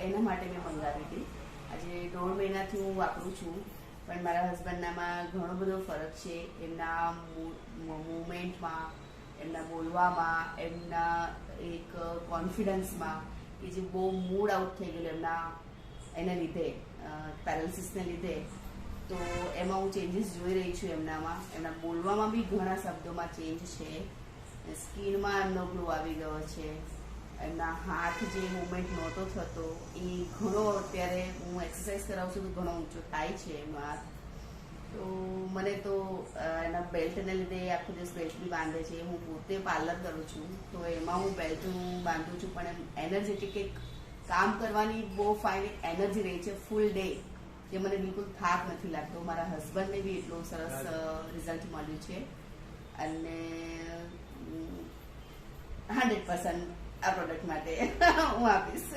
એના માટે મેં મંગાવી હતી. આજે 1.5 મહિનાથી હું વાપરું છું, પણ મારા હસબન્ડનામાં ઘણો બધો ફરક છે. એમના મૂવમેન્ટમાં, એમના બોલવામાં, એમના એક કોન્ફિડન્સમાં, કે જે બહુ મૂડ આઉટ થઈ ગયેલું એના લીધે, પેરાલિસિસને લીધે. તો એમાં હું ચેન્જીસ જોઈ રહી છું એમનામાં. એમના બોલવામાં બી ઘણા શબ્દોમાં ચેન્જ છે. સ્કિનમાં એમનો ગ્લો આવી ગયો છે. એમના હાથ જે મૂવમેન્ટ નહોતો થતો એ ઘણો, અત્યારે હું એક્સરસાઇઝ કરાવું છું તો ઘણો ઊંચો થાય છે એમનો હાથ. તો મને તો એના બેલ્ટને લીધે આખો દિવસ બેલ્ટ બી બાંધે છે. હું પોતે પાર્લર કરું છું તો એમાં હું બેલ્ટ બાંધું છું, પણ એનર્જેટિક એક કામ કરવાની બહુ ફાઇન એનર્જી રહી છે ફૂલ ડે, જે મને બિલકુલ થાક નથી લાગતો. મારા હસબન્ડને બી એટલું સરસ રિઝલ્ટ મળ્યું છે અને 100% આ પ્રોડક્ટ માટે હું આપીશ.